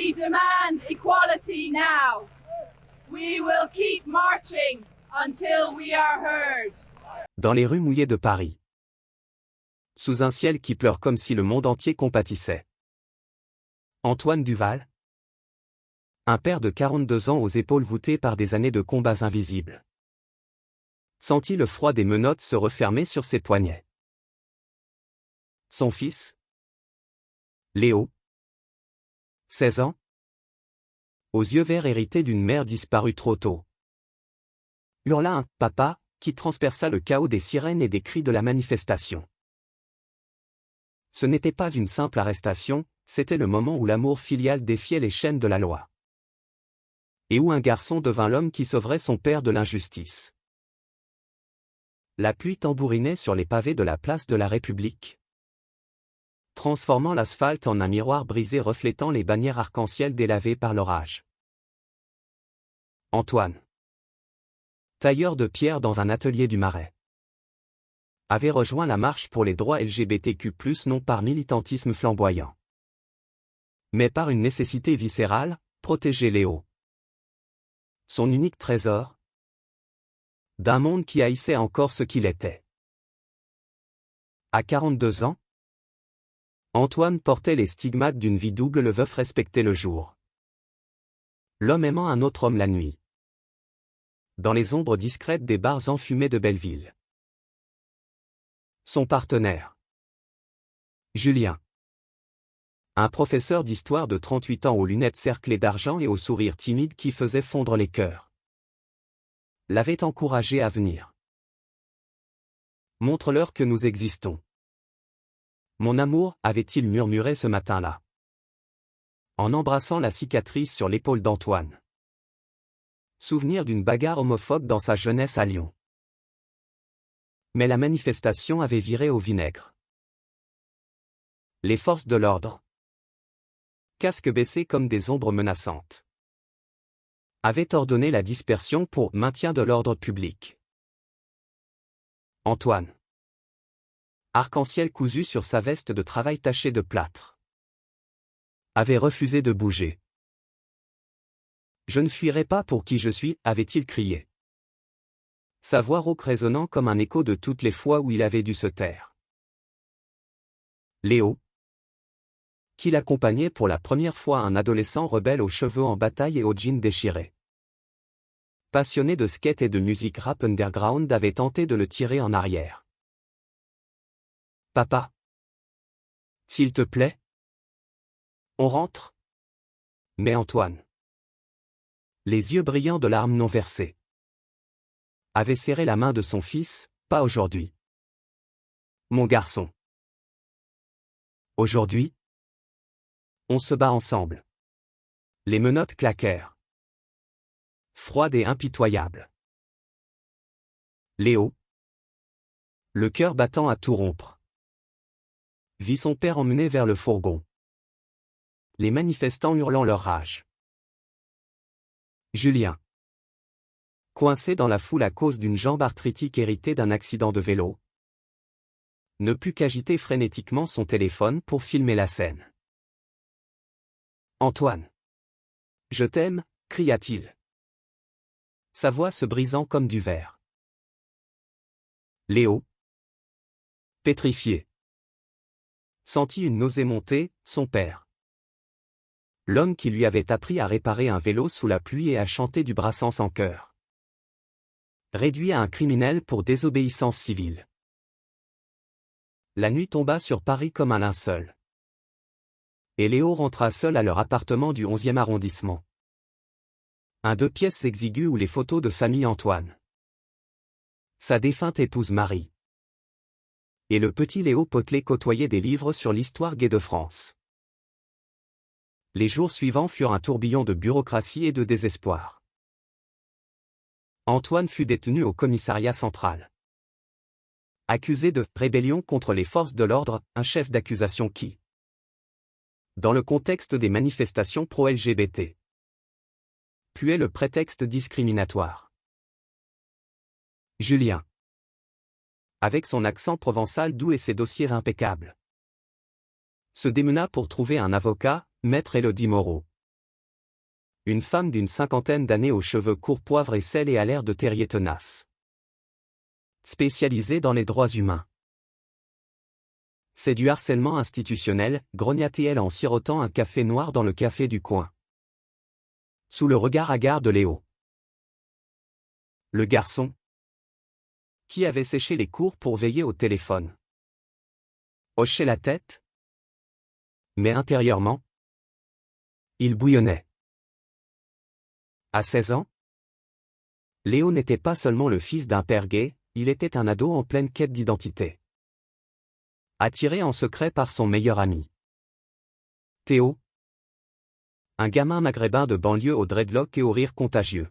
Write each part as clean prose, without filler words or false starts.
We demand equality now. We will keep marching until we are heard. Dans les rues mouillées de Paris. Sous un ciel qui pleure comme si le monde entier compatissait. Antoine Duval. Un père de 42 ans aux épaules voûtées par des années de combats invisibles. Sentit le froid des menottes se refermer sur ses poignets. Son fils, Léo, 16 ans, aux yeux verts hérités d'une mère disparue trop tôt, hurla un « papa » qui transperça le chaos des sirènes et des cris de la manifestation. Ce n'était pas une simple arrestation, c'était le moment où l'amour filial défiait les chaînes de la loi. Et où un garçon devint l'homme qui sauverait son père de l'injustice. La pluie tambourinait sur les pavés de la place de la République, transformant l'asphalte en un miroir brisé reflétant les bannières arc-en-ciel délavées par l'orage. Antoine, tailleur de pierre dans un atelier du Marais, avait rejoint la marche pour les droits LGBTQ+, non par militantisme flamboyant, mais par une nécessité viscérale, protéger Léo. Son unique trésor, d'un monde qui haïssait encore ce qu'il était. À 42 ans, Antoine portait les stigmates d'une vie double, le veuf respecté le jour, l'homme aimant un autre homme la nuit. Dans les ombres discrètes des bars enfumés de Belleville. Son partenaire, Julien. Un professeur d'histoire de 38 ans aux lunettes cerclées d'argent et au sourire timide qui faisait fondre les cœurs, l'avait encouragé à venir. Montre-leur que nous existons. Mon amour, avait-il murmuré ce matin-là, en embrassant la cicatrice sur l'épaule d'Antoine. Souvenir d'une bagarre homophobe dans sa jeunesse à Lyon. Mais la manifestation avait viré au vinaigre. Les forces de l'ordre, casques baissés comme des ombres menaçantes, avaient ordonné la dispersion pour maintien de l'ordre public. Antoine, arc-en-ciel cousu sur sa veste de travail tachée de plâtre, avait refusé de bouger. Je ne fuirai pas pour qui je suis, avait-il crié. Sa voix rauque résonnant comme un écho de toutes les fois où il avait dû se taire. Léo, qui l'accompagnait pour la première fois, un adolescent rebelle aux cheveux en bataille et aux jeans déchirés, passionné de skate et de musique rap underground, avait tenté de le tirer en arrière. Papa, s'il te plaît, on rentre. Mais Antoine, les yeux brillants de larmes non versées, avait serré la main de son fils. Pas aujourd'hui, mon garçon. Aujourd'hui, on se bat ensemble. Les menottes claquèrent, froides et impitoyables. Léo, le cœur battant à tout rompre, vit son père emmené vers le fourgon, les manifestants hurlant leur rage. Julien, coincé dans la foule à cause d'une jambe arthritique héritée d'un accident de vélo, ne put qu'agiter frénétiquement son téléphone pour filmer la scène. Antoine, je t'aime, cria-t-il, sa voix se brisant comme du verre. Léo, pétrifié, sentit une nausée monter. Son père, l'homme qui lui avait appris à réparer un vélo sous la pluie et à chanter du Brassens en chœur, réduit à un criminel pour désobéissance civile. La nuit tomba sur Paris comme un linceul, et Léo rentra seul à leur appartement du 11e arrondissement. Un 2 pièces exigu où les photos de famille Antoine, sa défunte épouse Marie, et le petit Léo Potelet côtoyaient des livres sur l'histoire gay de France. Les jours suivants furent un tourbillon de bureaucratie et de désespoir. Antoine fut détenu au commissariat central, accusé de rébellion contre les forces de l'ordre, un chef d'accusation qui, dans le contexte des manifestations pro-LGBT, puait le prétexte discriminatoire. Julien, avec son accent provençal doux et ses dossiers impeccables, se démena pour trouver un avocat, maître Élodie Moreau, Une femme d'une cinquantaine d'années aux cheveux courts poivre et sel et à l'air de terrier tenace. Spécialisée dans les droits humains. C'est du harcèlement institutionnel, grognatait-elle en sirotant un café noir dans le café du coin. Sous le regard hagard de Léo. Le garçon, qui avait séché les cours pour veiller au téléphone, hochait la tête, mais intérieurement, il bouillonnait. À 16 ans, Léo n'était pas seulement le fils d'un père gay, il était un ado en pleine quête d'identité. Attiré en secret par son meilleur ami. Théo. Un gamin maghrébin de banlieue aux dreadlocks et au rire contagieux.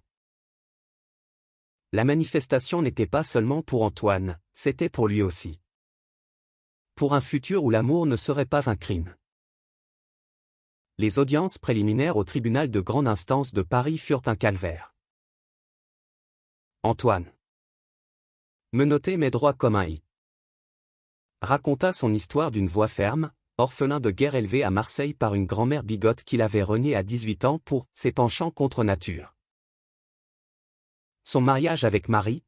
La manifestation n'était pas seulement pour Antoine, c'était pour lui aussi. Pour un futur où l'amour ne serait pas un crime. Les audiences préliminaires au tribunal de grande instance de Paris furent un calvaire. Antoine, menotté mais droit comme un i, raconta son histoire d'une voix ferme, orphelin de guerre élevé à Marseille par une grand-mère bigote qu'il avait reniée à 18 ans pour ses penchants contre nature. Son mariage avec Marie,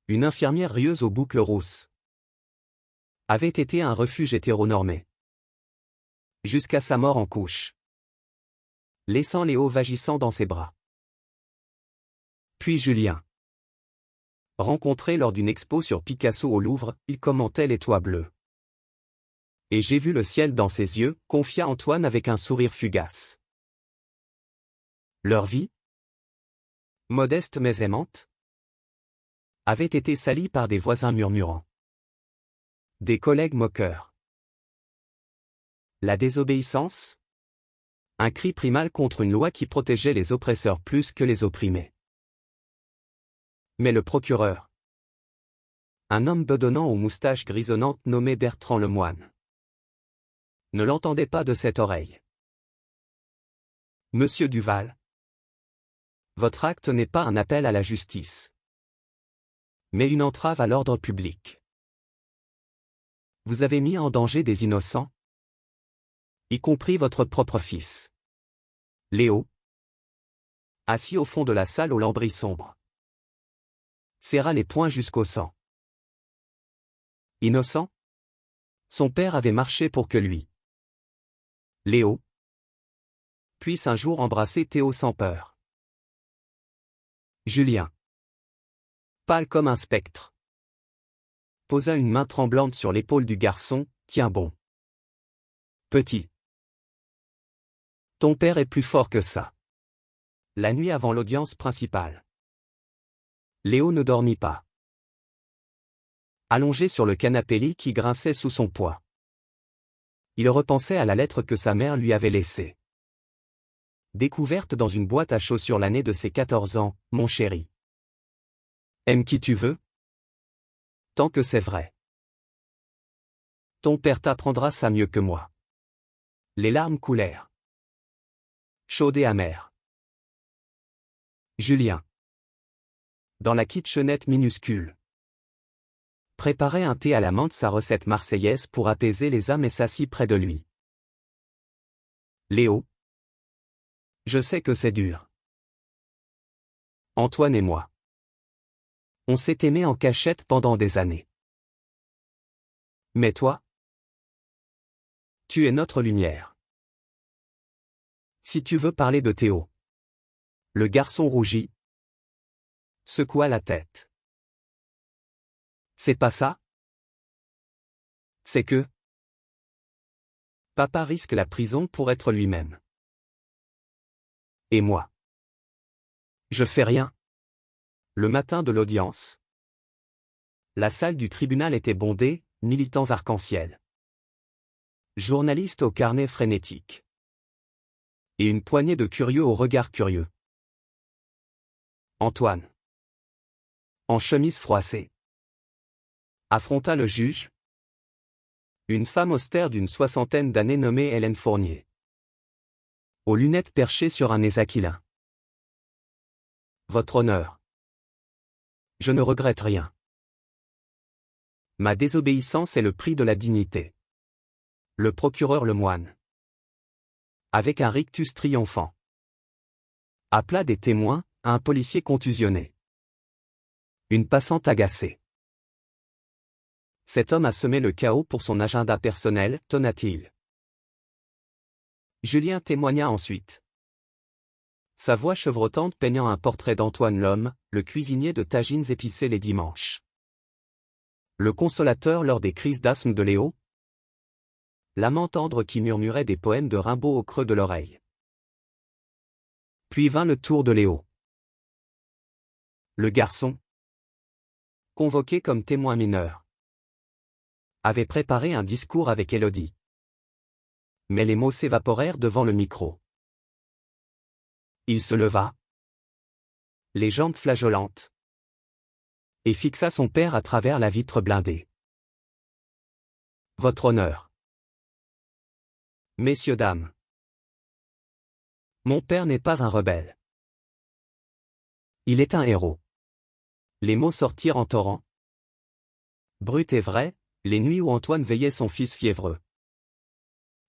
une infirmière rieuse aux boucles rousses, avait été un refuge hétéronormé. Jusqu'à sa mort en couche, laissant Léo vagissant dans ses bras. Puis Julien. Rencontré lors d'une expo sur Picasso au Louvre, il commentait les toits bleus. Et j'ai vu le ciel dans ses yeux, confia Antoine avec un sourire fugace. Leur vie, modeste mais aimante, avait été salie par des voisins murmurants. Des collègues moqueurs. La désobéissance? Un cri primal contre une loi qui protégeait les oppresseurs plus que les opprimés. Mais le procureur, un homme bedonnant aux moustaches grisonnantes nommé Bertrand Lemoine, ne l'entendait pas de cette oreille. Monsieur Duval, votre acte n'est pas un appel à la justice, mais une entrave à l'ordre public. Vous avez mis en danger des innocents, y compris votre propre fils. Léo, assis au fond de la salle au lambris sombre, serra les poings jusqu'au sang. Innocent? Son père avait marché pour que lui, Léo, puisse un jour embrasser Théo sans peur. Julien, pâle comme un spectre, posa une main tremblante sur l'épaule du garçon. Tiens bon. Petit. Ton père est plus fort que ça. La nuit avant l'audience principale, Léo ne dormit pas. Allongé sur le canapé lit qui grinçait sous son poids, il repensait à la lettre que sa mère lui avait laissée. Découverte dans une boîte à chaussures l'année de ses 14 ans, mon chéri. Aime qui tu veux? Tant que c'est vrai. Ton père t'apprendra ça mieux que moi. Les larmes coulèrent. Chaudes et amères. Julien, dans la kitchenette minuscule, préparait un thé à la menthe, sa recette marseillaise pour apaiser les âmes, et s'assit près de lui. Léo, je sais que c'est dur. Antoine et moi, on s'est aimé en cachette pendant des années. Mais toi, tu es notre lumière. Si tu veux parler de Théo. Le garçon rougit, secoua la tête. C'est pas ça? C'est que papa risque la prison pour être lui-même. Et moi? Je fais rien. Le matin de l'audience, la salle du tribunal était bondée, militants arc-en-ciel, journalistes au carnet frénétique, et une poignée de curieux au regard curieux. Antoine, en chemise froissée, affronta le juge, une femme austère d'une soixantaine d'années nommée Hélène Fournier, aux lunettes perchées sur un nez aquilin. Votre honneur. Je ne regrette rien. Ma désobéissance est le prix de la dignité. Le procureur Lemoine, avec un rictus triomphant. Appela des témoins, un policier contusionné. Une passante agacée. Cet homme a semé le chaos pour son agenda personnel, tonna-t-il. Julien témoigna ensuite. Sa voix chevrotante peignant un portrait d'Antoine Lhomme, le cuisinier de tagines épicés les dimanches. Le consolateur lors des crises d'asthme de Léo. L'amant tendre qui murmurait des poèmes de Rimbaud au creux de l'oreille. Puis vint le tour de Léo. Le garçon, convoqué comme témoin mineur, avait préparé un discours avec Élodie. Mais les mots s'évaporèrent devant le micro. Il se leva, les jambes flageolantes, et fixa son père à travers la vitre blindée. Votre honneur. Messieurs, dames. Mon père n'est pas un rebelle. Il est un héros. Les mots sortirent en torrent. Brut et vrai, les nuits où Antoine veillait son fils fiévreux.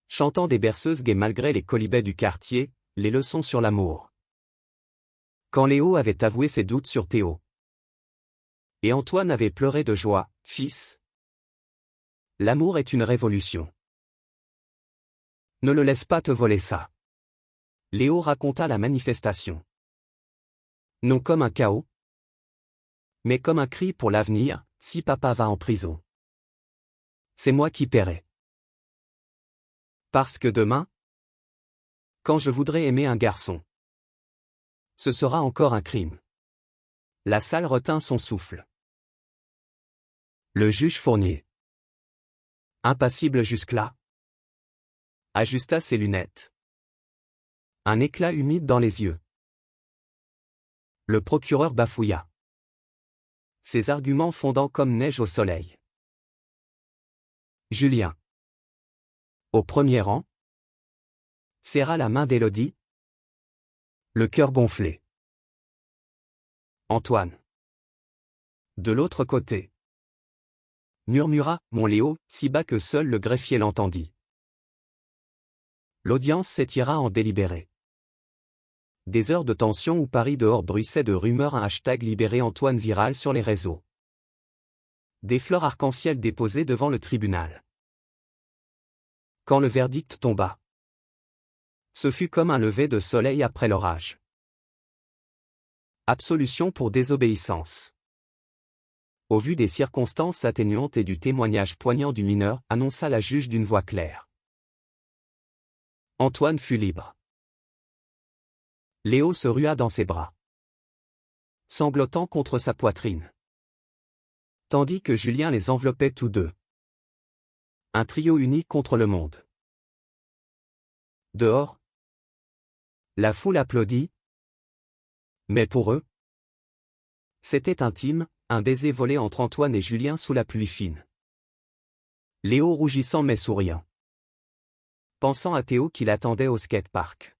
Chantant des berceuses gaies malgré les quolibets du quartier, les leçons sur l'amour. Quand Léo avait avoué ses doutes sur Théo. Et Antoine avait pleuré de joie, fils. L'amour est une révolution. Ne le laisse pas te voler ça. Léo raconta la manifestation. Non comme un chaos, mais comme un cri pour l'avenir, si papa va en prison. C'est moi qui paierai. Parce que demain, quand je voudrais aimer un garçon, ce sera encore un crime. La salle retint son souffle. Le juge Fournier, impassible jusque-là, ajusta ses lunettes. Un éclat humide dans les yeux. Le procureur bafouilla. Ses arguments fondant comme neige au soleil. Julien, au premier rang, serra la main d'Élodie, le cœur gonflé. Antoine, de l'autre côté, murmura « Mon Léo » si bas que seul le greffier l'entendit. L'audience s'étira en délibéré. Des heures de tension où Paris dehors bruissait de rumeurs, un hashtag libéré Antoine viral sur les réseaux. Des fleurs arc-en-ciel déposées devant le tribunal. Quand le verdict tomba, ce fut comme un lever de soleil après l'orage. Absolution pour désobéissance. Au vu des circonstances atténuantes et du témoignage poignant du mineur, annonça la juge d'une voix claire. Antoine fut libre. Léo se rua dans ses bras, sanglotant contre sa poitrine, tandis que Julien les enveloppait tous deux. Un trio uni contre le monde. Dehors, la foule applaudit, mais pour eux, c'était intime, un baiser volé entre Antoine et Julien sous la pluie fine. Léo rougissant mais souriant, pensant à Théo qui l'attendait au skatepark.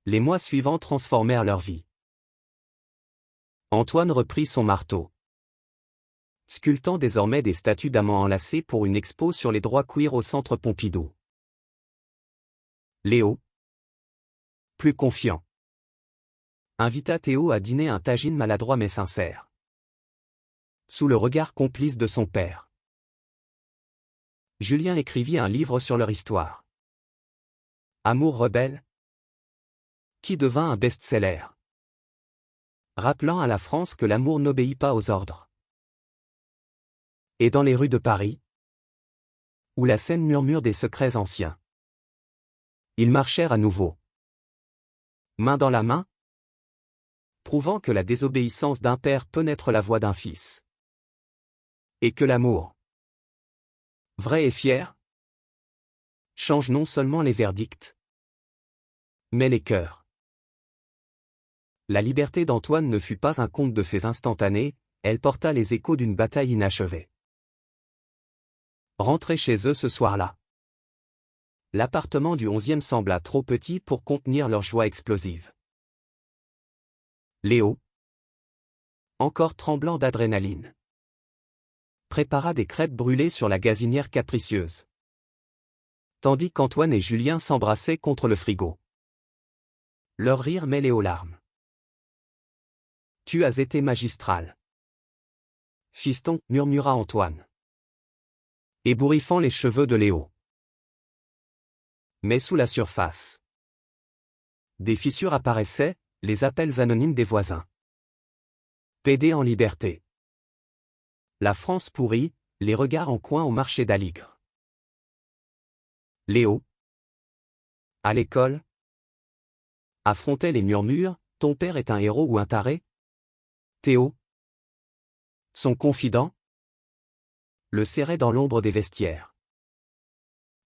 Les mois suivants transformèrent leur vie. Antoine reprit son marteau, sculptant désormais des statues d'amants enlacés pour une expo sur les droits queer au centre Pompidou. Léo, plus confiant, invita Théo à dîner, un tagine maladroit mais sincère, sous le regard complice de son père. Julien écrivit un livre sur leur histoire. Amour rebelle, qui devint un best-seller, rappelant à la France que l'amour n'obéit pas aux ordres. Et dans les rues de Paris, où la Seine murmure des secrets anciens, ils marchèrent à nouveau, main dans la main, prouvant que la désobéissance d'un père peut naître la voix d'un fils. Et que l'amour, vrai et fier, change non seulement les verdicts, mais les cœurs. La liberté d'Antoine ne fut pas un conte de fées instantané, elle porta les échos d'une bataille inachevée. Rentrés chez eux ce soir-là, l'appartement du 11e sembla trop petit pour contenir leur joie explosive. Léo, encore tremblant d'adrénaline, prépara des crêpes brûlées sur la gazinière capricieuse, tandis qu'Antoine et Julien s'embrassaient contre le frigo. Leur rire mêlé aux larmes. Tu as été magistral. Fiston, murmura Antoine, ébouriffant les cheveux de Léo. Mais sous la surface, des fissures apparaissaient, les appels anonymes des voisins. PD en liberté. La France pourrie, les regards en coin au marché d'Aligre. Léo. À l'école. Affrontait les murmures, ton père est un héros ou un taré? Théo. Son confident. Le serrait dans l'ombre des vestiaires.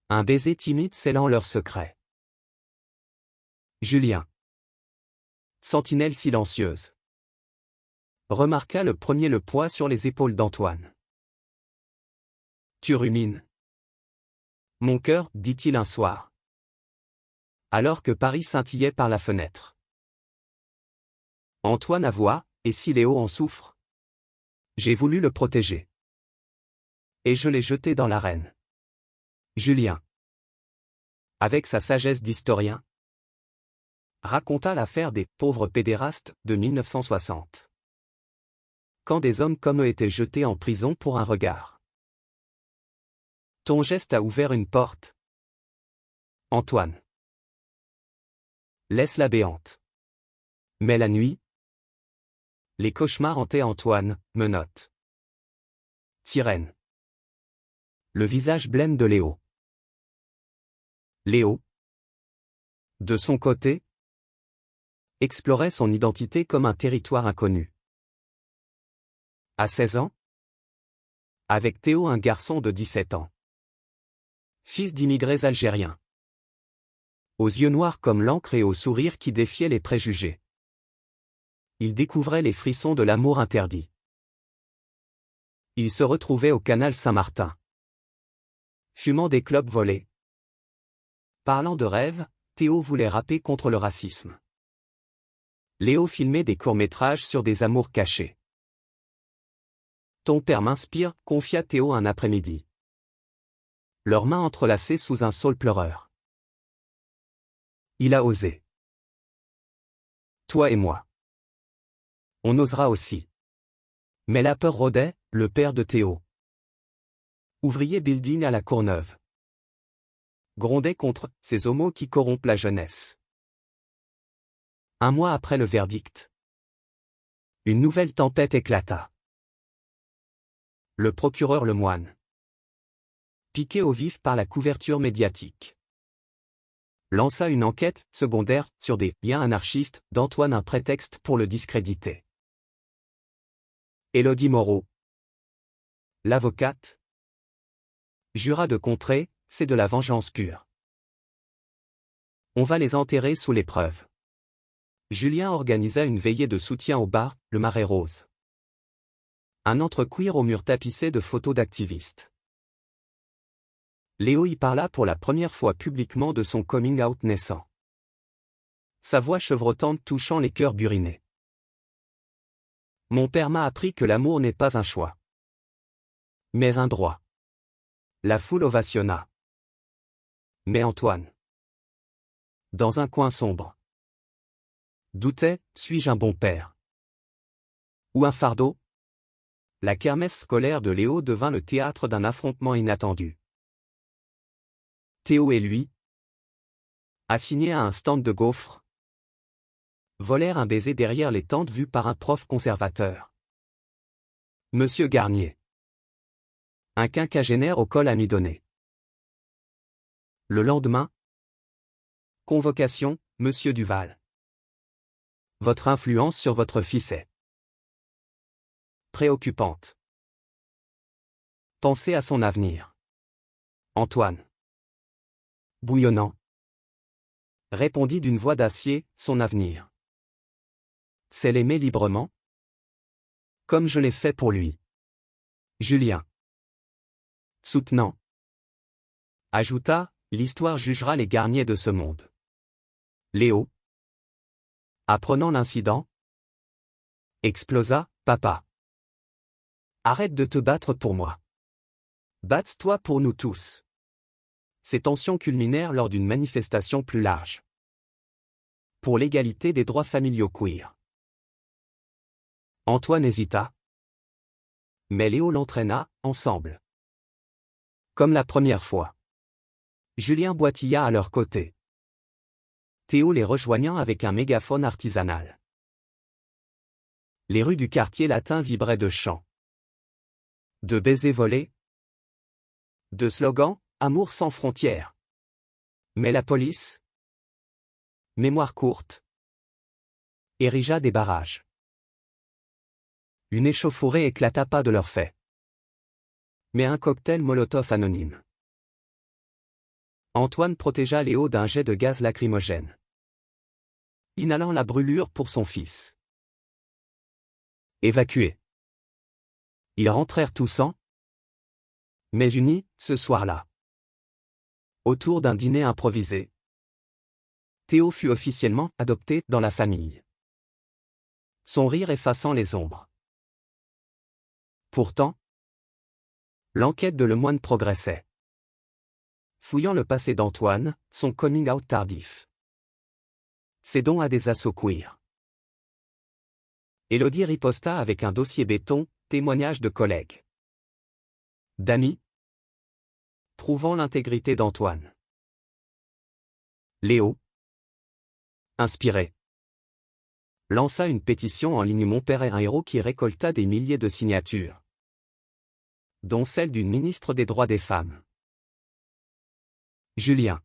Un baiser timide scellant leur secret. Julien. Sentinelle silencieuse. Remarqua le premier le poids sur les épaules d'Antoine. Tu rumines. Mon cœur, dit-il un soir. Alors que Paris scintillait par la fenêtre. Antoine avoua, et si Léo en souffre? J'ai voulu le protéger. Et je l'ai jeté dans l'arène. Julien. Avec sa sagesse d'historien, raconta l'affaire des « pauvres pédérastes » de 1960. Quand des hommes comme eux étaient jetés en prison pour un regard. Ton geste a ouvert une porte. Antoine. Laisse-la béante. Mais la nuit, les cauchemars hantaient Antoine, menottes. Sirène. Le visage blême de Léo. Léo, de son côté, explorait son identité comme un territoire inconnu. À 16 ans, avec Théo, un garçon de 17 ans. Fils d'immigrés algériens. Aux yeux noirs comme l'encre et au sourire qui défiait les préjugés. Il découvrait les frissons de l'amour interdit. Il se retrouvait au canal Saint-Martin. Fumant des clopes volées. Parlant de rêve, Théo voulait rapper contre le racisme. Léo filmait des courts-métrages sur des amours cachés. Ton père m'inspire, confia Théo un après-midi. Leurs mains entrelacées sous un saule pleureur. Il a osé. Toi et moi. On osera aussi. Mais la peur rôdait, le père de Théo. Ouvrier building à la Courneuve. Grondait contre ces homos qui corrompent la jeunesse. Un mois après le verdict, une nouvelle tempête éclata. Le procureur Lemoine, piqué au vif par la couverture médiatique, lança une enquête secondaire sur des liens anarchistes d'Antoine, un prétexte pour le discréditer. Élodie Moreau, l'avocate, jura de contrer, c'est de la vengeance pure. On va les enterrer sous les preuves. Julien organisa une veillée de soutien au bar, le Marais Rose. Un entre-cuir au mur tapissé de photos d'activistes. Léo y parla pour la première fois publiquement de son coming out naissant. Sa voix chevrotante touchant les cœurs burinés. Mon père m'a appris que l'amour n'est pas un choix, mais un droit. La foule ovationna. Mais Antoine, dans un coin sombre, doutait, suis-je un bon père? Ou un fardeau? La kermesse scolaire de Léo devint le théâtre d'un affrontement inattendu. Théo et lui, assignés à un stand de gaufres, volèrent un baiser derrière les tentes vues par un prof conservateur. Monsieur Garnier. Un quinquagénaire au col amidonné. Le lendemain, convocation, Monsieur Duval. Votre influence sur votre fils est préoccupante. Pensez à son avenir. Antoine. Bouillonnant. Répondit d'une voix d'acier, son avenir. C'est l'aimer librement. Comme je l'ai fait pour lui. Julien. Soutenant. Ajouta, l'histoire jugera les Garnier de ce monde. Léo. Apprenant l'incident. Explosa, papa. Arrête de te battre pour moi. Batte-toi pour nous tous. Ces tensions culminèrent lors d'une manifestation plus large. pour l'égalité des droits familiaux queer. Antoine hésita. Mais Léo l'entraîna, ensemble. Comme la première fois. Julien boitilla à leur côté. Théo les rejoignant avec un mégaphone artisanal. Les rues du quartier latin vibraient de chants. De baisers volés. De slogans, amour sans frontières. Mais la police, mémoire courte, érigea des barrages. Une échauffourée éclata pas de leur fait. Mais un cocktail Molotov anonyme. Antoine protégea Léo d'un jet de gaz lacrymogène, inhalant la brûlure pour son fils. Évacués. Ils rentrèrent toussant, mais unis, ce soir-là. Autour d'un dîner improvisé. Théo fut officiellement adopté dans la famille. Son rire effaçant les ombres. Pourtant, l'enquête de Lemoine progressait. Fouillant le passé d'Antoine, son coming out tardif. Ses dons à des assos queer. Élodie riposta avec un dossier béton, témoignage de collègues. D'amis. Prouvant l'intégrité d'Antoine. Léo, inspiré, lança une pétition en ligne Mon père est un héros qui récolta des milliers de signatures, dont celle d'une ministre des droits des femmes. Julien,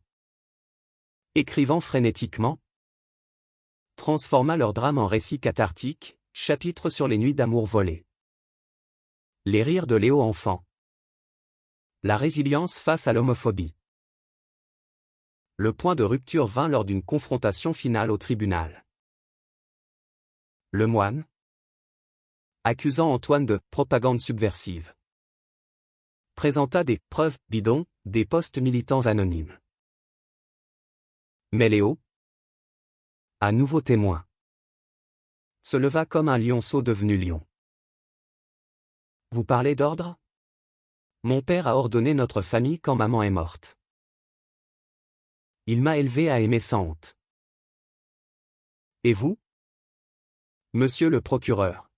écrivant frénétiquement, transforma leur drame en récit cathartique, chapitre sur les nuits d'amour volées. Les rires de Léo enfant. La résilience face à l'homophobie. Le point de rupture vint lors d'une confrontation finale au tribunal. Lemoine, accusant Antoine de propagande subversive, présenta des preuves bidons, des posts militants anonymes. Mais Léo, à nouveau témoin, se leva comme un lionceau devenu lion. Vous parlez d'ordre ? Mon père a ordonné notre famille quand maman est morte. Il m'a élevé à aimer sans honte. Et vous ? Monsieur le procureur.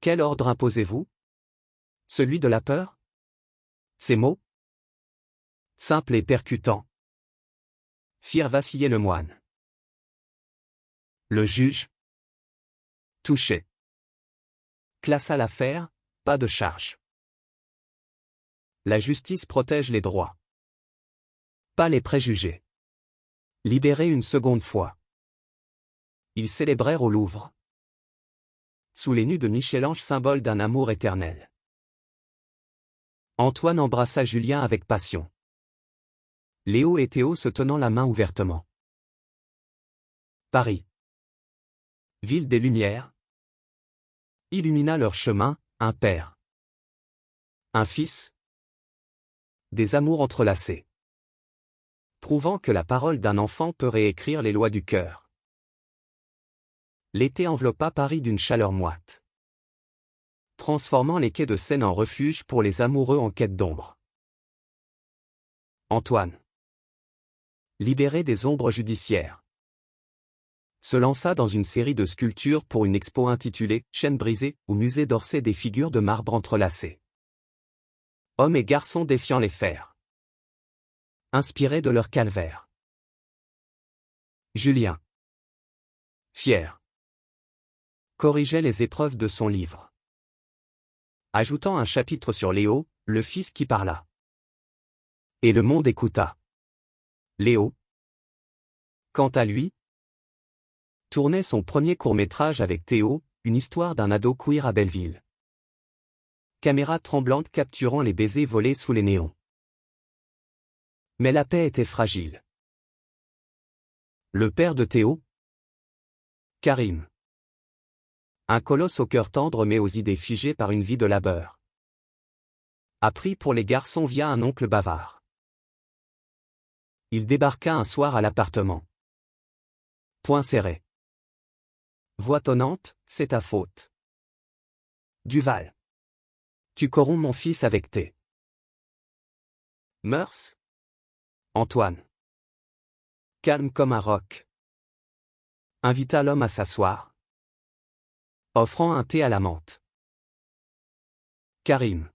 Quel ordre imposez-vous ? Celui de la peur ? Ces mots, simples et percutants, firent vaciller Lemoine. Le juge, touché, classa l'affaire, pas de charge. La justice protège les droits, pas les préjugés. Libérés une seconde fois. Ils célébrèrent au Louvre, sous les nus de Michel-Ange, symbole d'un amour éternel. Antoine embrassa Julien avec passion. Léo et Théo se tenant la main ouvertement. Paris, ville des Lumières, illumina leur chemin, un père, un fils, des amours entrelacés. Prouvant que la parole d'un enfant peut réécrire les lois du cœur. L'été enveloppa Paris d'une chaleur moite, transformant les quais de Seine en refuge pour les amoureux en quête d'ombre. Antoine, libéré des ombres judiciaires, se lança dans une série de sculptures pour une expo intitulée « Chaîne brisée » au musée d'Orsay, des figures de marbre entrelacées. Hommes et garçons défiant les fers, inspirés de leur calvaire. Julien, fier, corrigeait les épreuves de son livre, ajoutant un chapitre sur Léo, le fils qui parla. Et le monde écouta. Léo, quant à lui, tournait son premier court-métrage avec Théo, une histoire d'un ado queer à Belleville. Caméra tremblante capturant les baisers volés sous les néons. Mais la paix était fragile. Le père de Théo, Karim, un colosse au cœur tendre mais aux idées figées par une vie de labeur, a pris pour les garçons via un oncle bavard. Il débarqua un soir à l'appartement. Poing serré. Voix tonnante, c'est ta faute. Duval. Tu corromps mon fils avec tes mœurs ? Antoine. Calme comme un roc. invita l'homme à s'asseoir, offrant un thé à la menthe. Karim.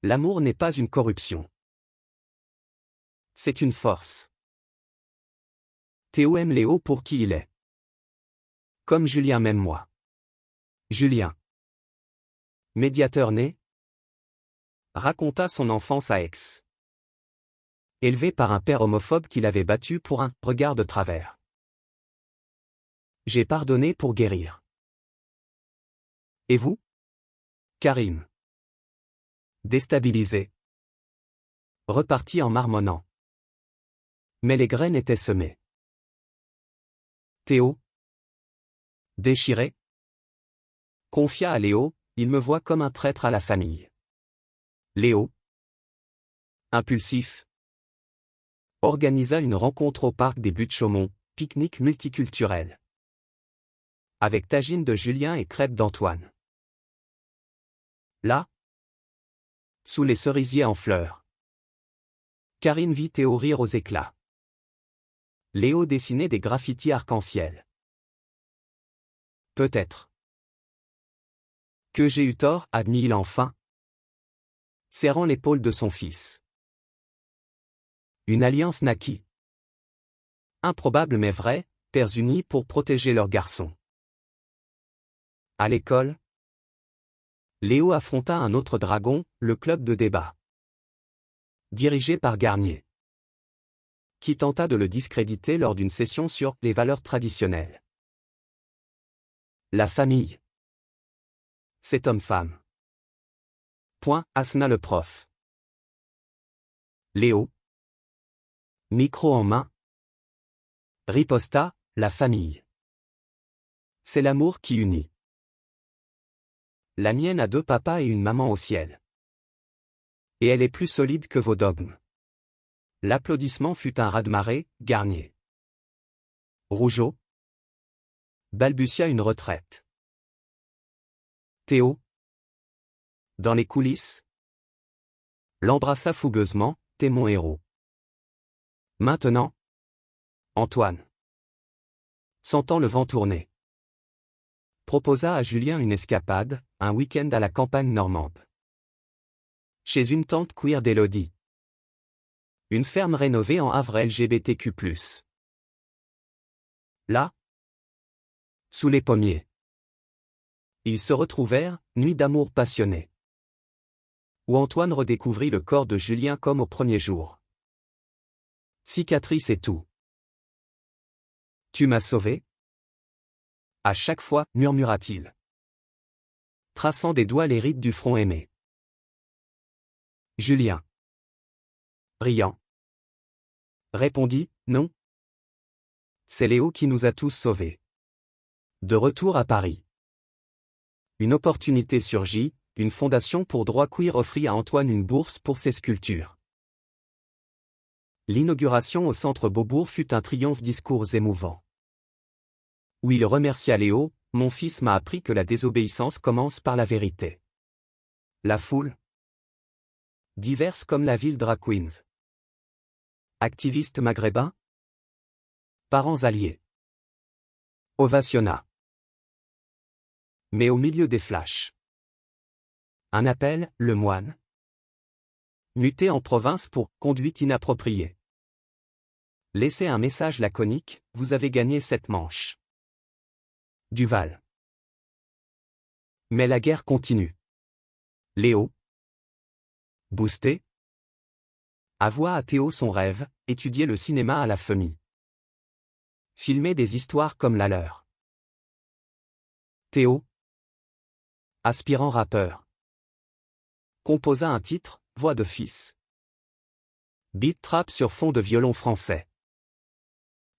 L'amour n'est pas une corruption. C'est une force. Théo aime Léo pour qui il est. Comme Julien m'aime moi. Julien, médiateur né, raconta son enfance à Aix. Élevé par un père homophobe qui l'avait battu pour un regard de travers. J'ai pardonné pour guérir. Et vous? Karim. Déstabilisé. Reparti en marmonnant. Mais les graines étaient semées. Théo. Déchiré. Confia à Léo, il me voit comme un traître à la famille. Léo. Impulsif. Organisa une rencontre au parc des Buttes-Chaumont, pique-nique multiculturel. Avec tagine de Julien et crêpes d'Antoine. Là, sous les cerisiers en fleurs, Karim vit Théo rire aux éclats. Léo dessinait des graffitis arc-en-ciel. Peut-être que j'ai eu tort, admit-il enfin, serrant l'épaule de son fils. Une alliance naquit. Improbable mais vrai, pères unis pour protéger leurs garçons. À l'école, Léo affronta un autre dragon, le club de débat. Dirigé par Garnier, qui tenta de le discréditer lors d'une session sur les valeurs traditionnelles. La famille. C'est homme-femme. Point, Asna le prof. Léo. Micro en main. Riposta, la famille. C'est l'amour qui unit. La mienne a 2 papas et une maman au ciel. Et elle est plus solide que vos dogmes. L'applaudissement fut un raz-de-marée, Garnier. Rougeau. Balbutia une retraite. Théo. Dans les coulisses. L'embrassa fougueusement, t'es mon héros. Maintenant. Antoine. Sentant le vent tourner. Proposa à Julien une escapade, un week-end à la campagne normande. Chez une tante queer d'Élodie. Une ferme rénovée en havre LGBTQ+. Là. Sous les pommiers. Ils se retrouvèrent, nuit d'amour passionné. Où Antoine redécouvrit le corps de Julien comme au premier jour. Cicatrice et tout. Tu m'as sauvé? À chaque fois, murmura-t-il. Traçant des doigts les rides du front aimé. Julien. Riant. Répondit, non. C'est Léo qui nous a tous sauvés. De retour à Paris. Une opportunité surgit, une fondation pour droit queer offrit à Antoine une bourse pour ses sculptures. L'inauguration au centre Beaubourg fut un triomphe discours émouvant. Où il remercia Léo, mon fils m'a appris que la désobéissance commence par la vérité. La foule. Diverse comme la ville drag queens. Activistes maghrébins. Parents alliés. Ovationna. Mais au milieu des flashs. Un appel, le moine. Muté en province pour conduite inappropriée. Laissez un message laconique, vous avez gagné cette manche. Duval. Mais la guerre continue. Léo. Boosté. Avoua à Théo son rêve, étudier le cinéma à la FEMI. Filmer des histoires comme la leur. Théo. Aspirant rappeur. Composa un titre, voix de fils. Beat trap sur fond de violon français.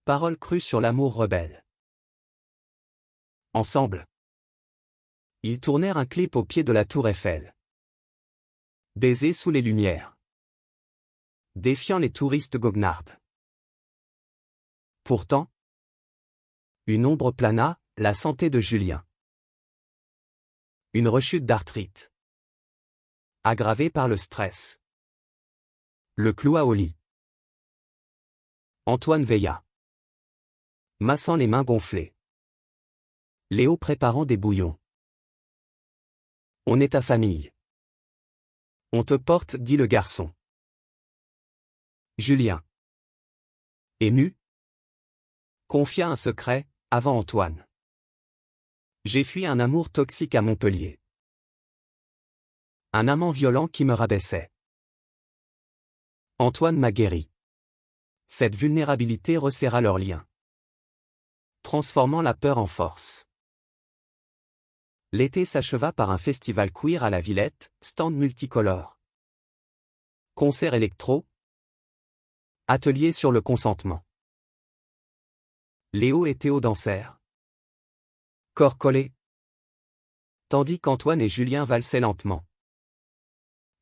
Paroles crues sur l'amour rebelle. Ensemble. Ils tournèrent un clip au pied de la tour Eiffel. Baiser sous les lumières. Défiant les touristes goguenards. Pourtant. Une ombre plana, la santé de Julien. Une rechute d'arthrite. Aggravée par le stress. Le cloua au lit. Antoine veilla. massant les mains gonflées. Léo préparant des bouillons. On est ta famille. On te porte, dit le garçon. Julien. Ému. Confia un secret, avant Antoine. J'ai fui un amour toxique à Montpellier. Un amant violent qui me rabaissait. Antoine m'a guéri. Cette vulnérabilité resserra leurs liens, transformant la peur en force. L'été s'acheva par un festival queer à la Villette, stand multicolore. Concert électro. Atelier sur le consentement. Léo et Théo dansèrent. Corps collés. Tandis qu'Antoine et Julien valsaient lentement,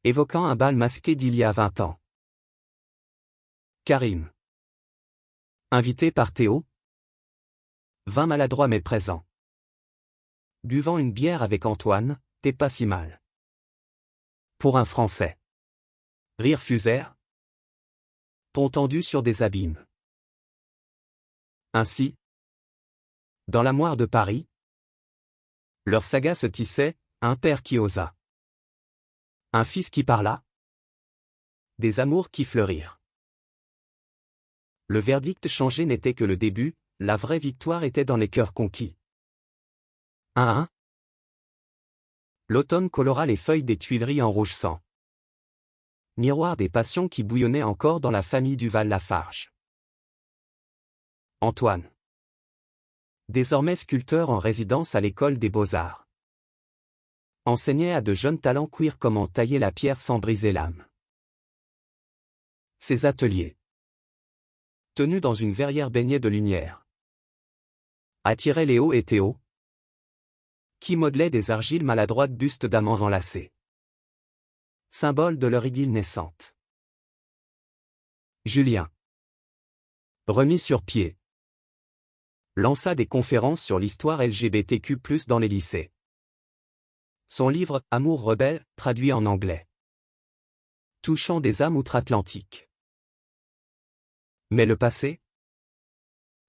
évoquant un bal masqué d'il y a 20 ans. Karim. Invité par Théo. Vint maladroit mais présent. Buvant une bière avec Antoine, t'es pas si mal. Pour un Français. Rires fusèrent. Pont tendu sur des abîmes. Ainsi, dans la moire de Paris, leur saga se tissait, un père qui osa. Un fils qui parla. Des amours qui fleurirent. Le verdict changé n'était que le début, la vraie victoire était dans les cœurs conquis. 1-1. L'automne colora les feuilles des Tuileries en rouge sang. Miroir des passions qui bouillonnaient encore dans la famille Duval-Lafarge. Antoine. Désormais sculpteur en résidence à l'école des Beaux-Arts. Enseignait à de jeunes talents queer comment tailler la pierre sans briser l'âme. Ses ateliers, tenus dans une verrière baignée de lumière, attiraient Léo et Théo, qui modelaient des argiles maladroites bustes d'amants enlacés, symbole de leur idylle naissante. Julien, remis sur pied, lança des conférences sur l'histoire LGBTQ+ dans les lycées. Son livre « Amour rebelle » traduit en anglais, touchant des âmes outre-Atlantique. Mais le passé,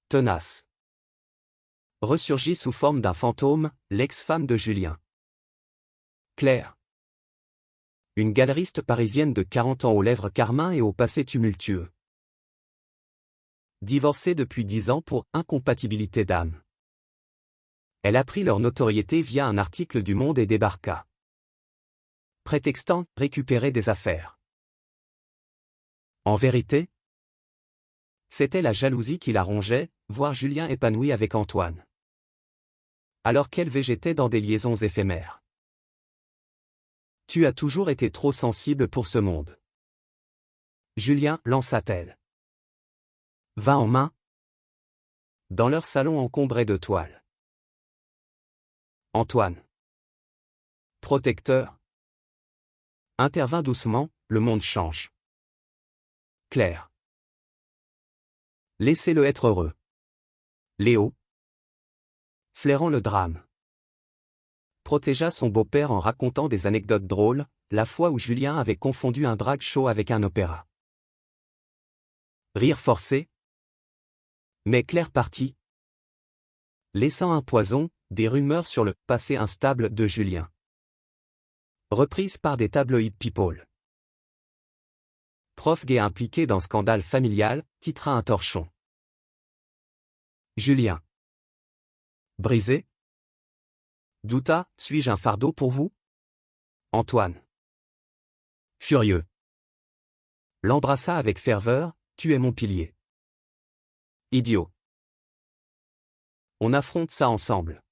tenace, ressurgit sous forme d'un fantôme, l'ex-femme de Julien. Claire. Une galeriste parisienne de 40 ans aux lèvres carmin et au passé tumultueux. Divorcée depuis 10 ans pour incompatibilité d'âme. Elle apprit leur notoriété via un article du Monde et débarqua, prétextant récupérer des affaires. En vérité, c'était la jalousie qui la rongeait, voir Julien épanoui avec Antoine, alors qu'elle végétait dans des liaisons éphémères. Tu as toujours été trop sensible pour ce monde. Julien, lança-t-elle. Vin en main, dans leur salon encombré de toiles. Antoine, protecteur, intervint doucement, le monde change. Claire. Laissez-le être heureux. Léo, flairant le drame, protégea son beau-père en racontant des anecdotes drôles, la fois où Julien avait confondu un drag show avec un opéra. Rire forcé. Mais Claire partit, laissant un poison, des rumeurs sur le passé instable de Julien, reprises par des tabloïds people. Prof gay impliqué dans scandale familial, titra un torchon. Julien. Brisé. Douta, suis-je un fardeau pour vous? Antoine. Furieux. L'embrassa avec ferveur, tu es mon pilier. Idiot. On affronte ça ensemble.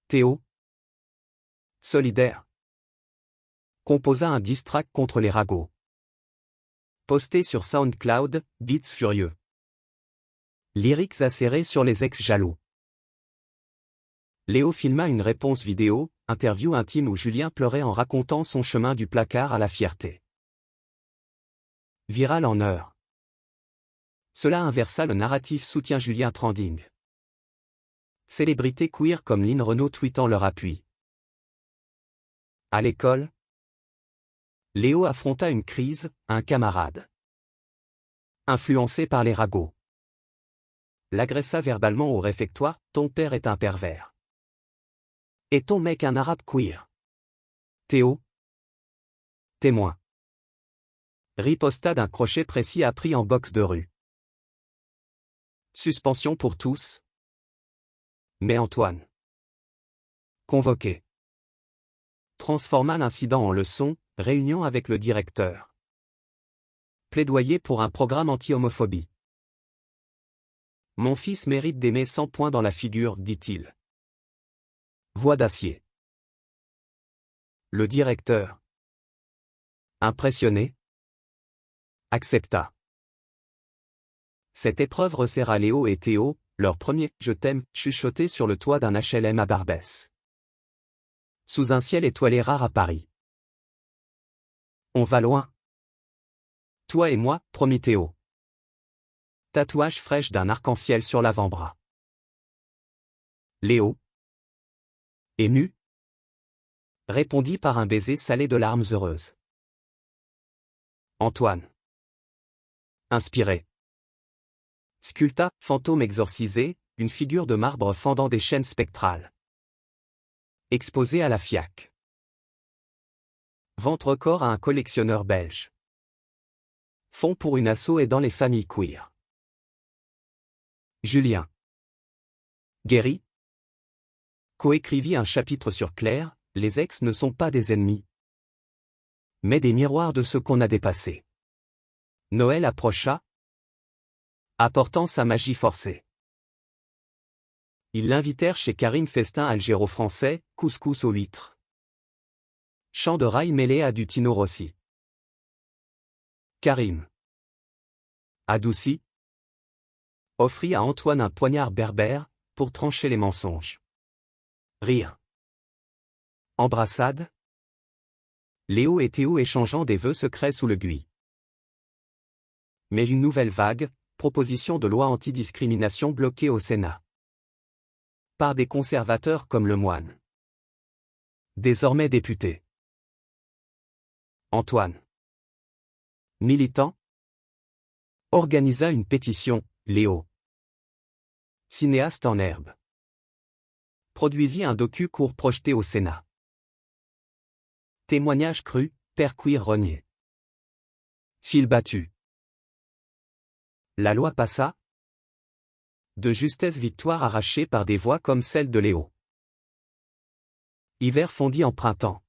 Théo. Solidaire. Composa un diss track contre les ragots. Posté sur SoundCloud, Beats furieux. Lyrics acérés sur les ex-jaloux. Léo filma une réponse vidéo, interview intime où Julien pleurait en racontant son chemin du placard à la fierté. Viral en heure. Cela inversa le narratif soutien Julien trending. Célébrités queer comme Lynn Renaud tweetant leur appui. À l'école, Léo affronta une crise, un camarade influencé par les ragots l'agressa verbalement au réfectoire, ton père est un pervers. Et ton mec un arabe queer. Théo. Témoin. Riposta d'un crochet précis appris en boxe de rue. Suspension pour tous. Mais Antoine. Convoqué. Transforma l'incident en leçon, réunion avec le directeur. Plaidoyer pour un programme anti-homophobie. Mon fils mérite d'aimer 100 points dans la figure, dit-il. Voix d'acier. Le directeur. Impressionné. Accepta. Cette épreuve resserra Léo et Théo, leur premier « je t'aime » chuchoté sur le toit d'un HLM à Barbès. Sous un ciel étoilé rare à Paris. On va loin. Toi et moi, promit Théo. Tatouage fraîche d'un arc-en-ciel sur l'avant-bras. Léo. Ému. Répondit par un baiser salé de larmes heureuses. Antoine. Inspiré. Sculpta, fantôme exorcisé, une figure de marbre fendant des chaînes spectrales. Exposée à la FIAC. Vente record à un collectionneur belge. Fonds pour une asso aidant les familles queer. Julien. Guéry. Coécrivit un chapitre sur Claire, les ex ne sont pas des ennemis, mais des miroirs de ce qu'on a dépassé. Noël approcha, apportant sa magie forcée. Ils l'invitèrent chez Karim festin algéro-français, couscous aux huîtres. Chant de rail mêlé à du Tino Rossi. Karim. Adouci. Offrit à Antoine un poignard berbère, pour trancher les mensonges. Rire. Embrassade. Léo et Théo échangeant des vœux secrets sous le buis. Mais une nouvelle vague, proposition de loi antidiscrimination bloquée au Sénat. Par des conservateurs comme Lemoine. Désormais député. Antoine. Militant. Organisa une pétition, Léo. Cinéaste en herbe. Produisit un docu-court projeté au Sénat. Témoignage cru, père queer renié. Fil battu. La loi passa. De justesse victoire arrachée par des voix comme celle de Léo. Hiver fondit en printemps.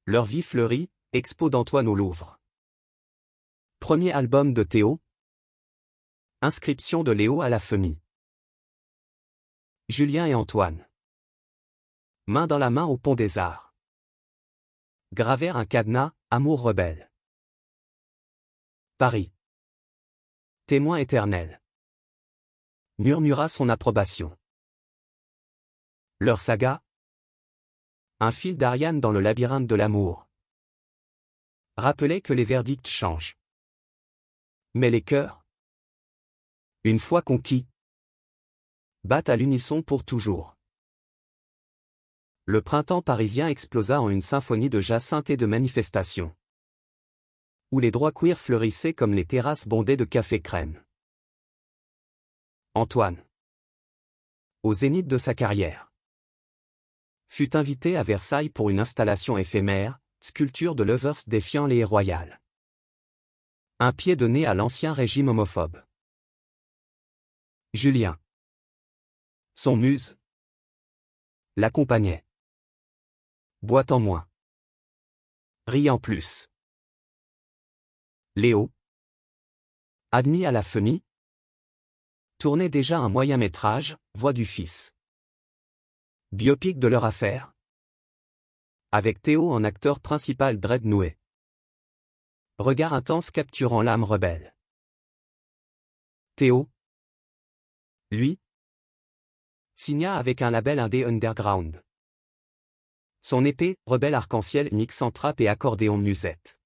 Leur vie fleurit, expo d'Antoine au Louvre. Premier album de Théo. Inscription de Léo à la FEMI. Julien et Antoine. Main dans la main au Pont des Arts. Gravèrent un cadenas, amour rebelle. Paris. Témoin éternel. Murmura son approbation. Leur saga. Un fil d'Ariane dans le labyrinthe de l'amour. Rappelait que les verdicts changent. Mais les cœurs, une fois conquis, battent à l'unisson pour toujours. Le printemps parisien explosa en une symphonie de jacinthe et de manifestations. Où les droits queer fleurissaient comme les terrasses bondées de café crème. Antoine. Au zénith de sa carrière. Fut invité à Versailles pour une installation éphémère, sculpture de Lovers défiant les royales. Un pied de nez à l'ancien régime homophobe. Julien. Son muse. L'accompagnait. Boitant moins. Riant plus. Léo. Admis à la FEMI. Tournait déjà un moyen-métrage, Voix du fils. Biopic de leur affaire. Avec Théo en acteur principal Dread-Noué. Regard intense capturant l'âme rebelle. Théo. Lui. Signa avec un label indé underground. Son épée, rebelle arc-en-ciel mixant trap et accordéon musette.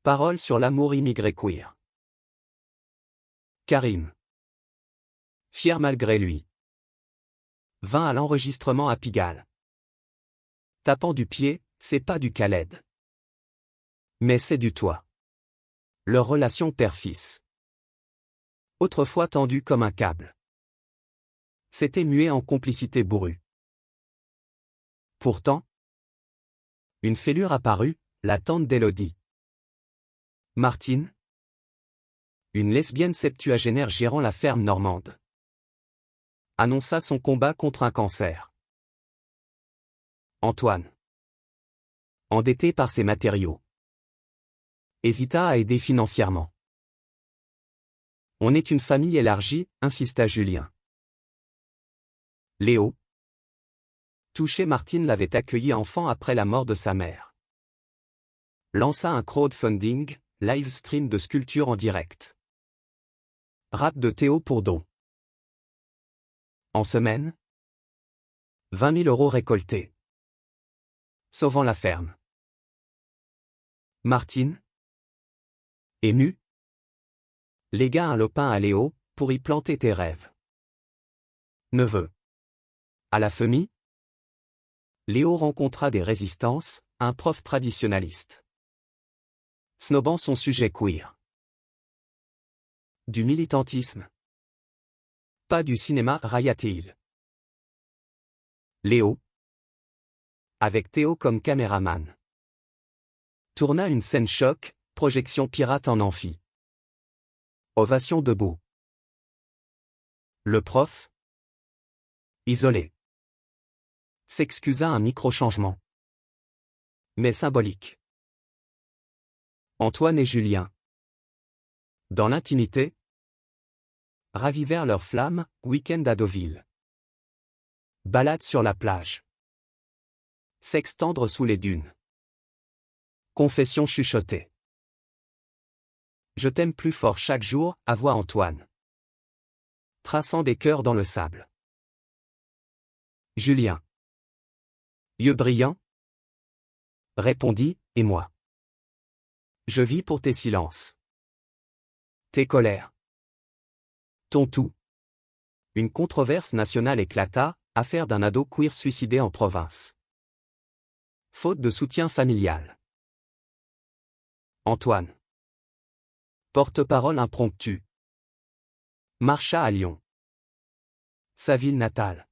Parole sur l'amour immigré queer. Karim. Fier malgré lui. Vint à l'enregistrement à Pigalle. Tapant du pied, c'est pas du Khaled. Mais c'est du toi. Leur relation père-fils. Autrefois tendu comme un câble. C'était muet en complicité bourrue. Pourtant, une fêlure apparut, la tante d'Élodie. Martine, une lesbienne septuagénaire gérant la ferme normande, annonça son combat contre un cancer. Antoine, endetté par ses matériaux, hésita à aider financièrement. On est une famille élargie, insista Julien. Léo, touché, Martine l'avait accueilli enfant après la mort de sa mère. Lança un crowdfunding, live stream de sculpture en direct. Rap de Théo pour don. En semaine, 20 000 € récoltés. Sauvant la ferme. Martine, émue, légua un lopin à Léo, pour y planter tes rêves. Neveu. À la famille, Léo rencontra des résistances, un prof traditionnaliste. Snobant son sujet queer. Du militantisme. Pas du cinéma, railla-t-il. Léo, avec Théo comme caméraman, tourna une scène choc, projection pirate en amphi. Ovation debout. Le prof, isolé, s'excusa un micro-changement. Mais symbolique. Antoine et Julien, dans l'intimité, ravivèrent leur flamme, week-end à Deauville. Balade sur la plage. Sexe tendre sous les dunes. Confession chuchotée. Je t'aime plus fort chaque jour, avoua Antoine, traçant des cœurs dans le sable. Julien, yeux brillants, répondit, et moi? Je vis pour tes silences. Tes colères. Ton tout. Une controverse nationale éclata, affaire d'un ado queer suicidé en province. Faute de soutien familial. Antoine, porte-parole impromptu, marcha à Lyon, sa ville natale,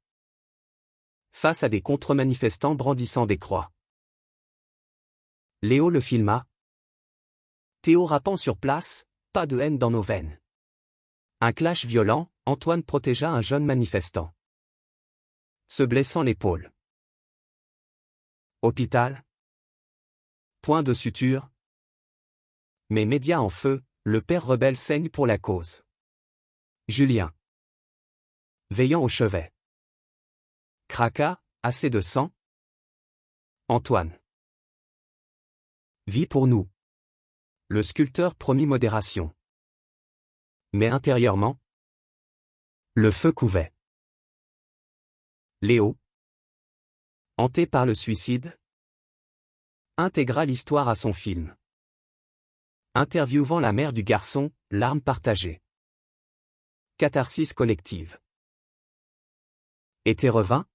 face à des contre-manifestants brandissant des croix. Léo le filma. Théo rappant sur place, pas de haine dans nos veines. Un clash violent, Antoine protégea un jeune manifestant, se blessant l'épaule. Hôpital. Point de suture. Mais médias en feu, le père rebelle saigne pour la cause. Julien, veillant au chevet. Craqua, assez de sang. Antoine, vis pour nous. Le sculpteur promit modération. Mais intérieurement, le feu couvait. Léo, hanté par le suicide, intégra l'histoire à son film. Interviewant la mère du garçon, larmes partagées. Catharsis collective. Été revint.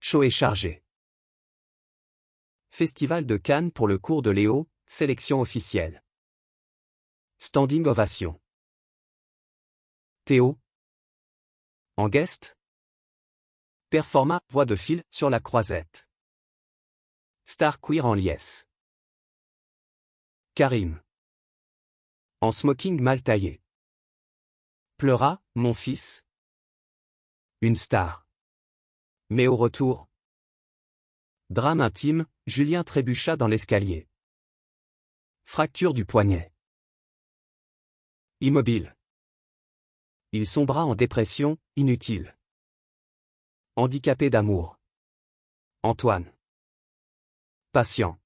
Chaud et chargé. Festival de Cannes pour le cours de Léo, sélection officielle. Standing ovation. Théo, en guest, performa voix de fil sur la croisette. Star queer en liesse. Karim, en smoking mal taillé, pleura, mon fils. Une star. Mais au retour, drame intime, Julien trébucha dans l'escalier. Fracture du poignet. Immobile. Il sombra en dépression, inutile. Handicapé d'amour. Antoine. Patient.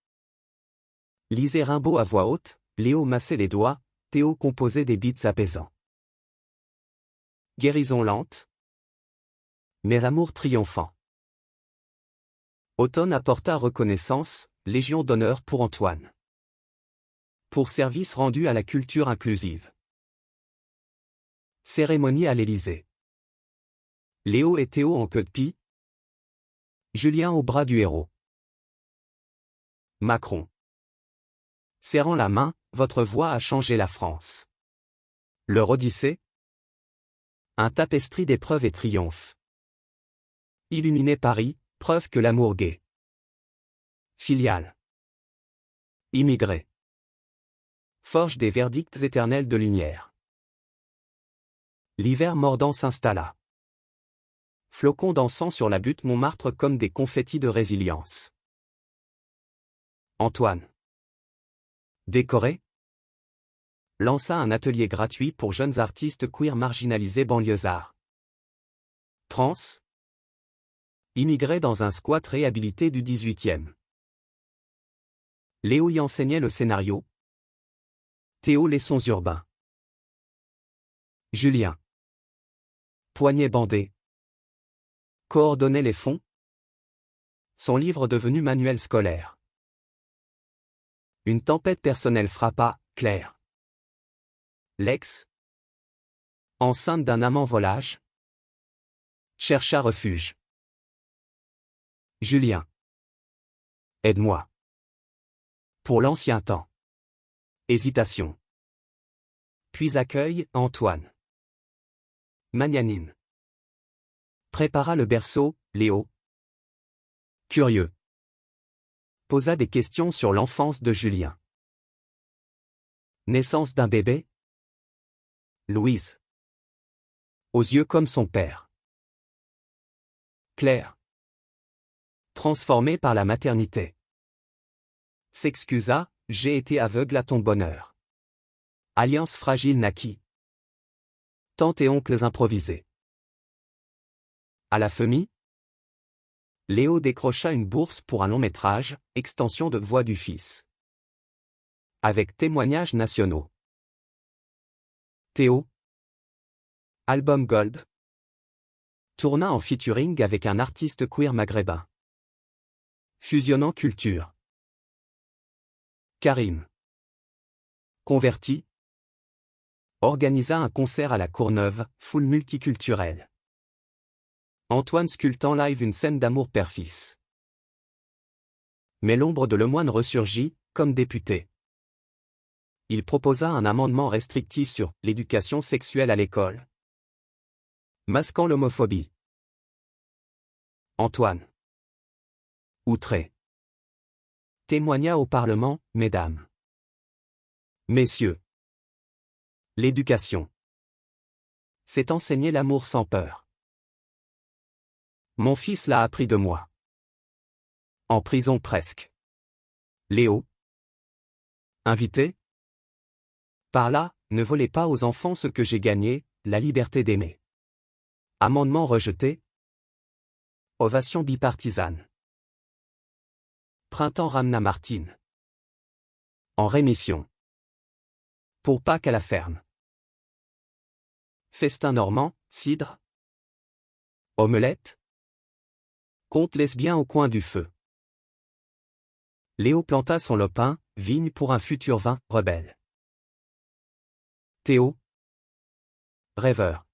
Lisait Rimbaud à voix haute, Léo massait les doigts, Théo composait des beats apaisants. Guérison lente. Mais amour triomphant. Automne apporta reconnaissance, Légion d'honneur pour Antoine. Pour service rendu à la culture inclusive. Cérémonie à l'Élysée. Léo et Théo en queue de pie. Julien au bras du héros. Macron. Serrant la main, votre voix a changé la France. Leur Odyssée. Un tapestrie d'épreuves et triomphes. Illuminer Paris, preuve que l'amour gai. Filiale. Immigré. Forge des verdicts éternels de lumière. L'hiver mordant s'installa. Flocons dansant sur la butte Montmartre comme des confettis de résilience. Antoine. Décoré. Lança un atelier gratuit pour jeunes artistes queer marginalisés banlieusards. Trans. Immigré dans un squat réhabilité du 18e. Léo y enseignait le scénario. Théo les sons urbains. Julien. Poignet bandé. Coordonnait les fonds. Son livre devenu manuel scolaire. Une tempête personnelle frappa Claire. L'ex. Enceinte d'un amant volage. Chercha refuge. Julien. Aide-moi. Pour l'ancien temps. Hésitation. Puis accueille Antoine. Magnanime. Prépara le berceau, Léo. Curieux. Posa des questions sur l'enfance de Julien. Naissance d'un bébé. Louise. Aux yeux comme son père. Claire. Transformée par la maternité. S'excusa, j'ai été aveugle à ton bonheur. Alliance fragile naquit. Tantes et oncles improvisés. À la FEMI. Léo décrocha une bourse pour un long métrage, extension de Voix du Fils. Avec témoignages nationaux. Théo. Album Gold. Tourna en featuring avec un artiste queer maghrébin. Fusionnant culture. Karim. Converti. Organisa un concert à la Courneuve, foule multiculturelle. Antoine sculpte en live une scène d'amour père-fils. Mais l'ombre de Lemoine ressurgit, comme député. Il proposa un amendement restrictif sur l'éducation sexuelle à l'école, masquant l'homophobie. Antoine. Outré. Témoigna au Parlement, mesdames. Messieurs. L'éducation. C'est enseigner l'amour sans peur. Mon fils l'a appris de moi. En prison presque. Léo. Invité. Par là, ne volez pas aux enfants ce que j'ai gagné, la liberté d'aimer. Amendement rejeté. Ovation bipartisane. Printemps ramena Martine. En rémission. Pour Pâques à la ferme. Festin normand, cidre. Omelette. Conte lesbien au coin du feu. Léo planta son lopin, vigne pour un futur vin, rebelle. Théo. Rêveur.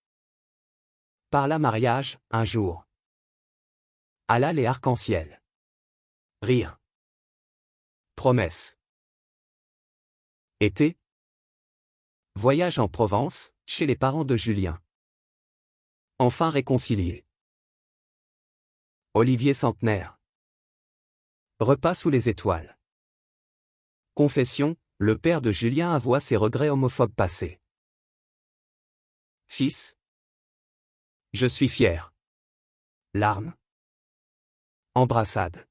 Parla mariage, un jour. Alla les arcs-en-ciel. Rire. Promesse. Été. Voyage en Provence, chez les parents de Julien. Enfin réconciliés. Olivier centenaire. Repas sous les étoiles. Confession, le père de Julien avoua ses regrets homophobes passés. Fils. Je suis fier. Larmes. Embrassade.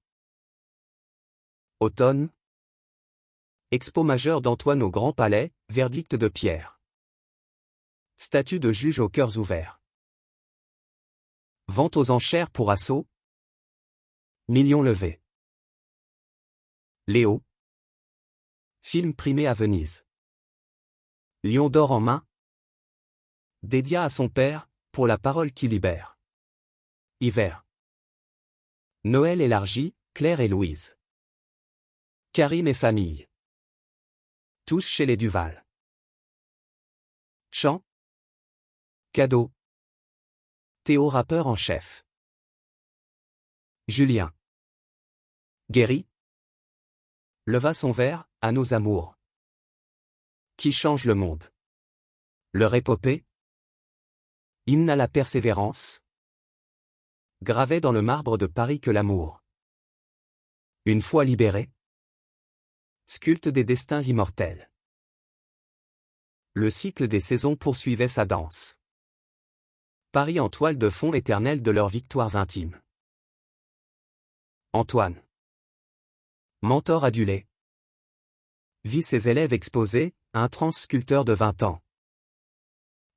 Automne. Expo majeure d'Antoine au Grand Palais, verdict de Pierre. Statut de juge aux cœurs ouverts. Vente aux enchères pour assaut. Millions levés. Léo. Film primé à Venise. Lion d'or en main. Dédia à son père, pour la parole qui libère. Hiver. Noël élargi, Claire et Louise. Karim et famille. Tous chez les Duval. Chant. Cadeau. Théo rappeur en chef. Julien. Guéri. Leva son verre, à nos amours. Qui change le monde. Leur épopée. Hymne à la persévérance. Gravé dans le marbre de Paris que l'amour, une fois libéré, sculpte des destins immortels. Le cycle des saisons poursuivait sa danse. Paris en toile de fond éternelle de leurs victoires intimes. Antoine, mentor adulé, vit ses élèves exposés, un trans-sculpteur de 20 ans.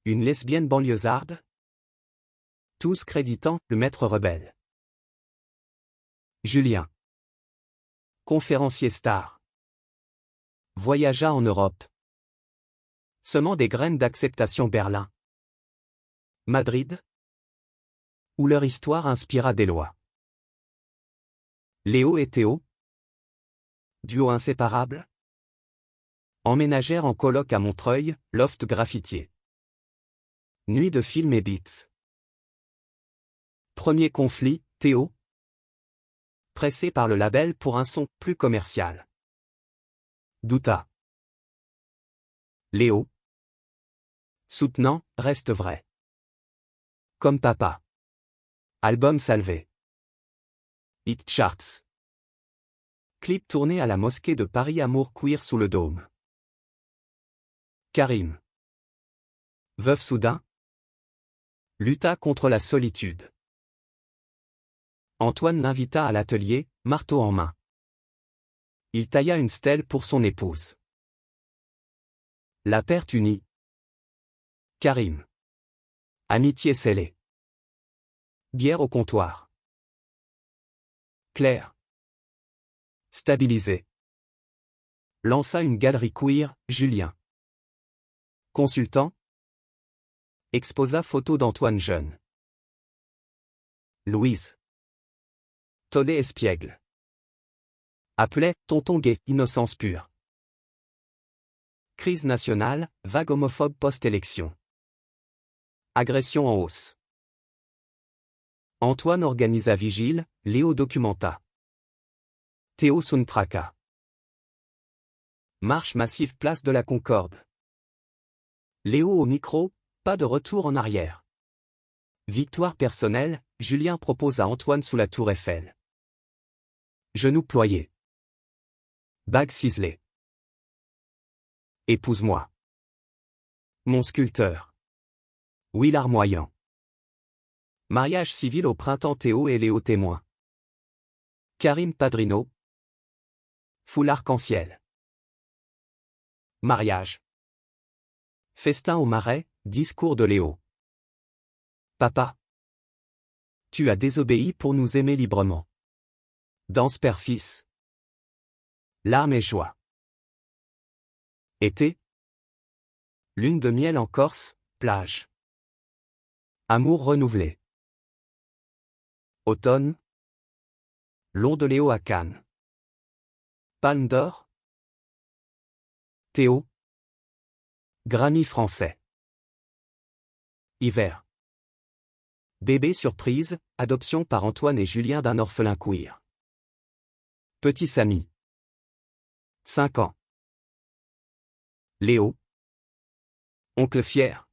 Une lesbienne banlieusarde, tous créditant le maître rebelle. Julien, conférencier star, voyagea en Europe, semant des graines d'acceptation Berlin, Madrid, où leur histoire inspira des lois. Léo et Théo, duo inséparable, emménagèrent en coloc à Montreuil, loft graffitier. Nuit de film et beats. Premier conflit, Théo, pressé par le label pour un son plus commercial, douta. Léo, soutenant, reste vrai. Comme papa. Album salvé. Hit charts. Clip tourné à la mosquée de Paris Amour queer sous le dôme. Karim, veuf soudain, lutta contre la solitude. Antoine l'invita à l'atelier, marteau en main. Il tailla une stèle pour son épouse. La perte unie. Karim. Amitié scellée. Bière au comptoir. Claire. Stabilisé. Lança une galerie queer, Julien. Consultant. Exposa photo d'Antoine jeune. Louise. Tollet espiègle. Appelait tonton gay, innocence pure. Crise nationale, vague homophobe post-élection. Agression en hausse. Antoine organisa vigile, Léo documenta. Théo soundtracka. Marche massive place de la Concorde. Léo au micro, pas de retour en arrière. Victoire personnelle, Julien propose à Antoine sous la tour Eiffel. Genoux ployés. Bague ciselée. Épouse-moi. Mon sculpteur. Oui larmoyant. Mariage civil au printemps Théo et Léo témoins. Karim Padrino. Foule arc-en-ciel. Mariage. Festin au marais, discours de Léo. Papa. Tu as désobéi pour nous aimer librement. Danse père-fils. Larmes et joie. Été. Lune de miel en Corse, plage. Amour renouvelé. Automne. Long de Léo à Cannes. Palme d'or. Théo. Grammy français. Hiver. Bébé surprise, adoption par Antoine et Julien d'un orphelin queer. Petit Samy. 5 ans. Léo. Oncle fier.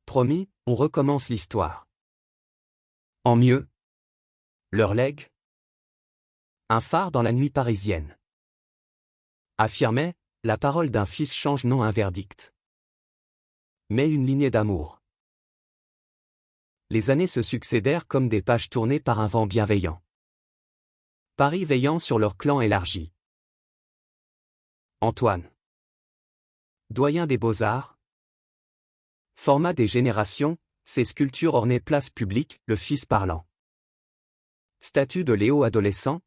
Promis, on recommence l'histoire. En mieux. Leur legs. Un phare dans la nuit parisienne. Affirmait, la parole d'un fils change non un verdict. Mais une lignée d'amour. Les années se succédèrent comme des pages tournées par un vent bienveillant. Paris veillant sur leur clan élargi. Antoine. Doyen des beaux-arts. Format des générations, ses sculptures ornées place publique, le fils parlant. Statue de Léo adolescent.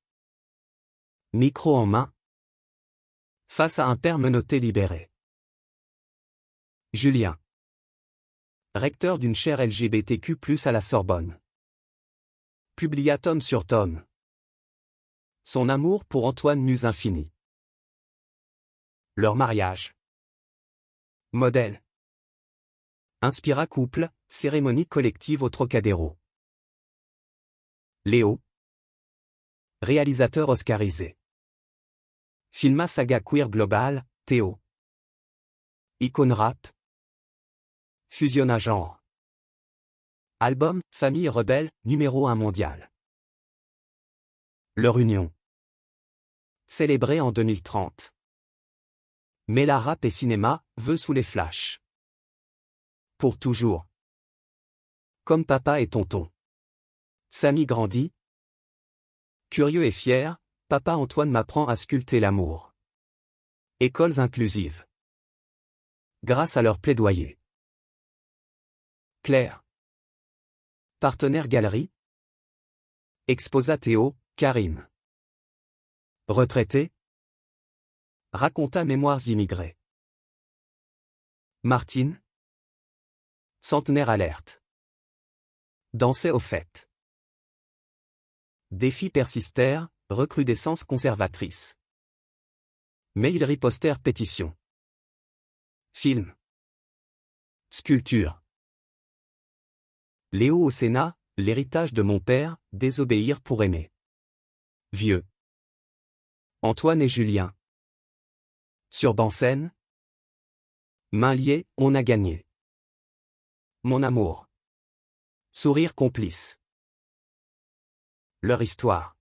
Micro en main. Face à un père menotté libéré. Julien. Recteur d'une chaire LGBTQ+ à la Sorbonne. Publia tome sur tome. Son amour pour Antoine muse infini. Leur mariage. Modèle. Inspira couple, cérémonie collective au Trocadéro. Léo. Réalisateur oscarisé. Filma saga queer global, Théo. Icône rap. Fusionna genre. Album, Famille Rebelle, numéro 1 mondial. Leur union. Célébrée en 2030. Mêla rap et cinéma, vœux sous les flashs. Pour toujours. Comme papa et tonton. Samy grandit. Curieux et fier, papa Antoine m'apprend à sculpter l'amour. Écoles inclusives. Grâce à leur plaidoyer. Claire. Partenaire galerie. Exposa Théo, Karim. Retraité. Raconta Mémoires immigrés. Martine. Centenaire alerte. Dansait aux fêtes. Défis persistèrent, recrudescence conservatrice. Mais ils ripostèrent pétition. Film. Sculpture. Léo au Sénat, l'héritage de mon père, désobéir pour aimer. Vieux. Antoine et Julien. Sur Bansène. Mains liées, on a gagné. Mon amour. Sourire complice. Leur histoire.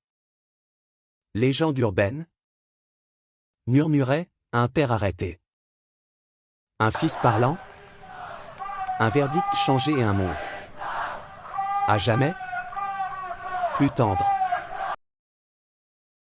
Légende urbaine. Murmurait, un père arrêté. Un fils parlant. Un verdict changé et un monde. À jamais. Plus tendre.